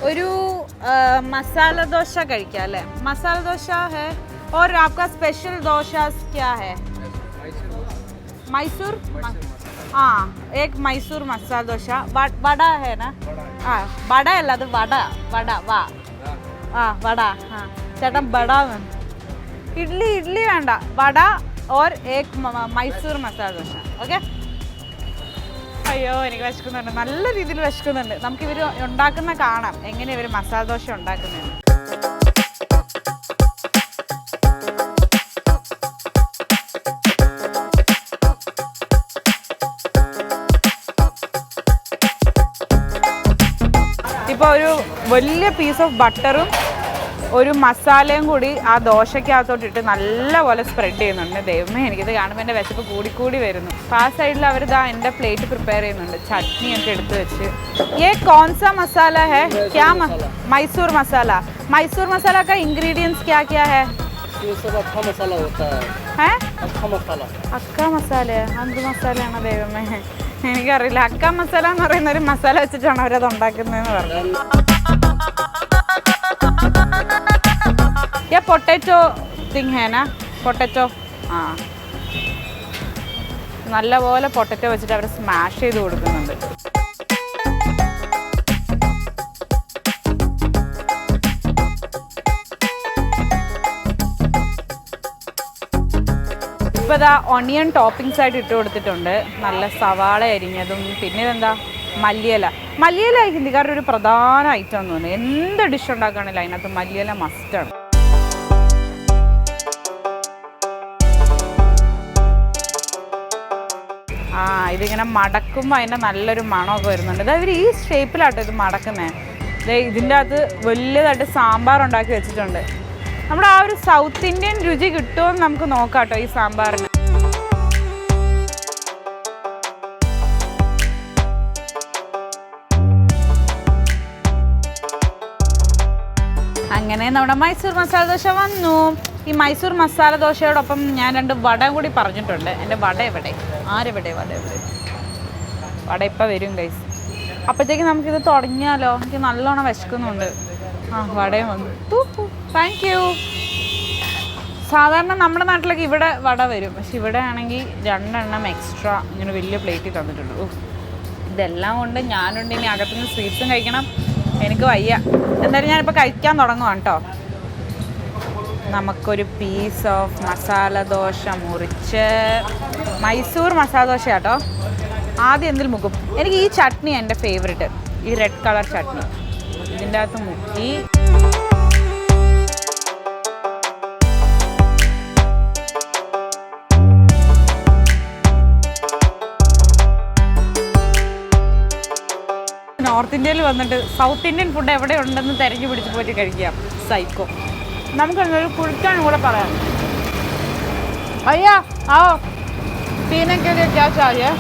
ഒരു मसाला डोसा കഴിക്കാം അല്ലേ? मसाला डोसा है और आपका स्पेशल डोसा क्या है? मैसूर हाँ, एक मैसूर मसाला डोसा वड़ा है ना? हाँ वड़ा अല്ല അത് വട വാ ആ വട हाँ ചേട്ടൻ വട ഇഡ്ഡലി വേണ്ട വട और एक मैसूर मसाला डोसा ഓക്കെ. അയ്യോ എനിക്ക് വിശക്കുന്നുണ്ട്, നല്ല രീതിയിൽ വിശക്കുന്നുണ്ട്. നമുക്കിവർ ഉണ്ടാക്കുന്ന കാണാം, എങ്ങനെ ഇവർ മസാല ദോശ ഉണ്ടാക്കുന്നത്. ഇപ്പോൾ ഒരു വലിയ പീസ് ഓഫ് ബട്ടറും ഒരു മസാലയും കൂടി ആ ദോശയ്ക്കകത്തോട്ടിട്ട് നല്ലപോലെ സ്പ്രെഡ് ചെയ്യുന്നുണ്ട്. ദൈവമേ എനിക്കിത് കാണുമ്പോൾ എൻ്റെ വിശപ്പ് കൂടി വരുന്നു. അപ്പോൾ ആ സൈഡിൽ അവർ ഇതാ എൻ്റെ പ്ലേറ്റ് പ്രിപ്പയർ ചെയ്യുന്നുണ്ട്, ചട്നിയൊക്കെ എടുത്ത് വെച്ച്. ये कौन सा मसाला है? क्या मैसूर मसाला. मैसूर मसाला का इंग्रेडिएंट्स क्या क्या है? ये सब अक्खा मसाला होता है. अक्खा मसाला. അക്ക മസാല എന്ത് മസാലയാണ് ദൈവമേ എനിക്കറിയില്ല. അക്ക മസാല എന്ന് പറയുന്ന ഒരു മസാല വെച്ചിട്ടാണ് അവരത് ഉണ്ടാക്കുന്നതെന്ന് പറഞ്ഞു. ये പൊട്ടാറ്റോ തിങ് ഹേന പൊട്ടാറ്റോ ആ നല്ലപോലെ പൊട്ടാറ്റോ വെച്ചിട്ട് അവർ സ്മാഷ് ചെയ്ത് കൊടുക്കുന്നുണ്ട്. ഇപ്പോൾ ഇതാ ഒണിയൻ ടോപ്പിങ്സ് ആയിട്ട് ഇട്ട് കൊടുത്തിട്ടുണ്ട്. നല്ല സവാള അരിഞ്ഞതും പിന്നെ ഇതെന്താ മല്ലിയില ഹിന്ദിക്കാരുടെ ഒരു പ്രധാന ഐറ്റം എന്ന് തോന്നുന്നു. എന്ത് ഡിഷ് ഉണ്ടാക്കുകയാണെങ്കിലും അതിനകത്ത് മല്ലിയില മസ്റ്റാണ്. ആ ഇതിങ്ങനെ മടക്കുമ്പോൾ അതിൻ്റെ നല്ലൊരു മണമൊക്കെ വരുന്നുണ്ട്. അതായത് ഇവർ ഈ ഷേപ്പിലാട്ടോ ഇത് മടക്കുന്നത്. ഇതിൻ്റെ അകത്ത് വലിയതായിട്ട് സാമ്പാർ ഉണ്ടാക്കി വെച്ചിട്ടുണ്ട്. നമ്മുടെ ആ ഒരു സൗത്ത് ഇന്ത്യൻ രുചി കിട്ടുമെന്ന് നമുക്ക് നോക്കാം കേട്ടോ ഈ സാമ്പാറിന്. അങ്ങനെ നമ്മുടെ മൈസൂർ മസാല ദോശ വന്നു. ഈ മൈസൂർ മസാല ദോശയോടൊപ്പം ഞാൻ 2 വട കൂടി പറഞ്ഞിട്ടുണ്ട്. എൻ്റെ വട എവിടെ? വട ഇപ്പം വരും ഗൈസ്. അപ്പോഴത്തേക്ക് നമുക്കിത് തുടങ്ങിയാലോ? എനിക്ക് നല്ലോണം വിശക്കുന്നുണ്ട്. ആ വടയും വന്നു. Thank you. സാധാരണ നമ്മുടെ നാട്ടിലൊക്കെ ഇവിടെ വട വരും, പക്ഷെ ഇവിടെ ആണെങ്കിൽ 2 എണ്ണം എക്സ്ട്രാ ഇങ്ങനെ വലിയ പ്ലേറ്റിൽ തന്നിട്ടുണ്ട്. ഇതെല്ലാം കൊണ്ട് ഞാനുണ്ട്. ഇനി അകത്തുനിന്ന് സ്വീറ്റ്സും കഴിക്കണം. എനിക്ക് വയ്യ. എന്തായാലും ഞാനിപ്പോൾ കഴിക്കാൻ തുടങ്ങുവാണ് കേട്ടോ. നമുക്കൊരു പീസ് ഓഫ് മസാല ദോശ മുറിച്ച്, മൈസൂർ മസാല ദോശ കേട്ടോ. ആദ്യം എന്തിൽ മുക്കും? എനിക്ക് ഈ ചട്നി എൻ്റെ ഫേവറേറ്റ്, ഈ റെഡ് കളർ ചട്നി. ഇതിൻ്റെ അകത്ത് മുക്കി നോർത്ത് ഇന്ത്യയിൽ വന്നിട്ട് സൗത്ത് ഇന്ത്യൻ ഫുഡ് എവിടെ ഉണ്ടെന്ന് തിരഞ്ഞു പിടിച്ച് പോയിട്ട് കഴിക്കാം. സൈക്കോ. നമുക്കെന്തൊരു കുഴിക്കാനും കൂടെ പറയാം. അയ്യാ ആവോ പീനൊക്കെ ക്യാ ചാഹിയേ?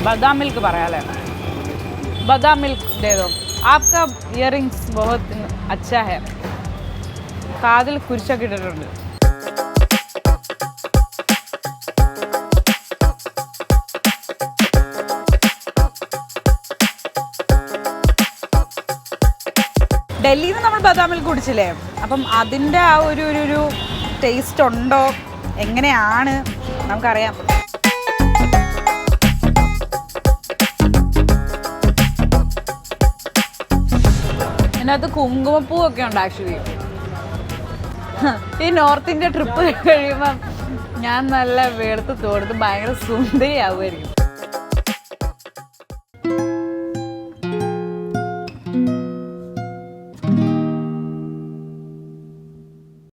ബദാം മിൽക്ക് പറയാല്ലേ? ബദാം മിൽക്ക് ദേ ദോ. ആപ്കാ ഇയറിംഗ്സ് ബഹുത് അച്ഛാ ഹെ. കാതിൽ കുരിശൊക്കെ ഇട്ടിട്ടുണ്ട്. ഡൽഹിയിൽ നിന്ന് നമ്മൾ ബദാം മിൽക്ക് കുടിച്ചില്ലേ, അപ്പം അതിൻ്റെ ആ ഒരു ടേസ്റ്റ് ഉണ്ടോ എങ്ങനെയാണ് നമുക്കറിയാം. ഇതിനകത്ത് കുങ്കുമപ്പൂവൊക്കെ ഉണ്ട് ആക്ച്വലി. ഈ നോർത്ത് ഇന്ത്യ ട്രിപ്പ് കഴിയുമ്പം ഞാൻ നല്ല വെളുത്ത് തോടുത്ത് ഭയങ്കര സുന്ദരിയാവുമായിരിക്കും.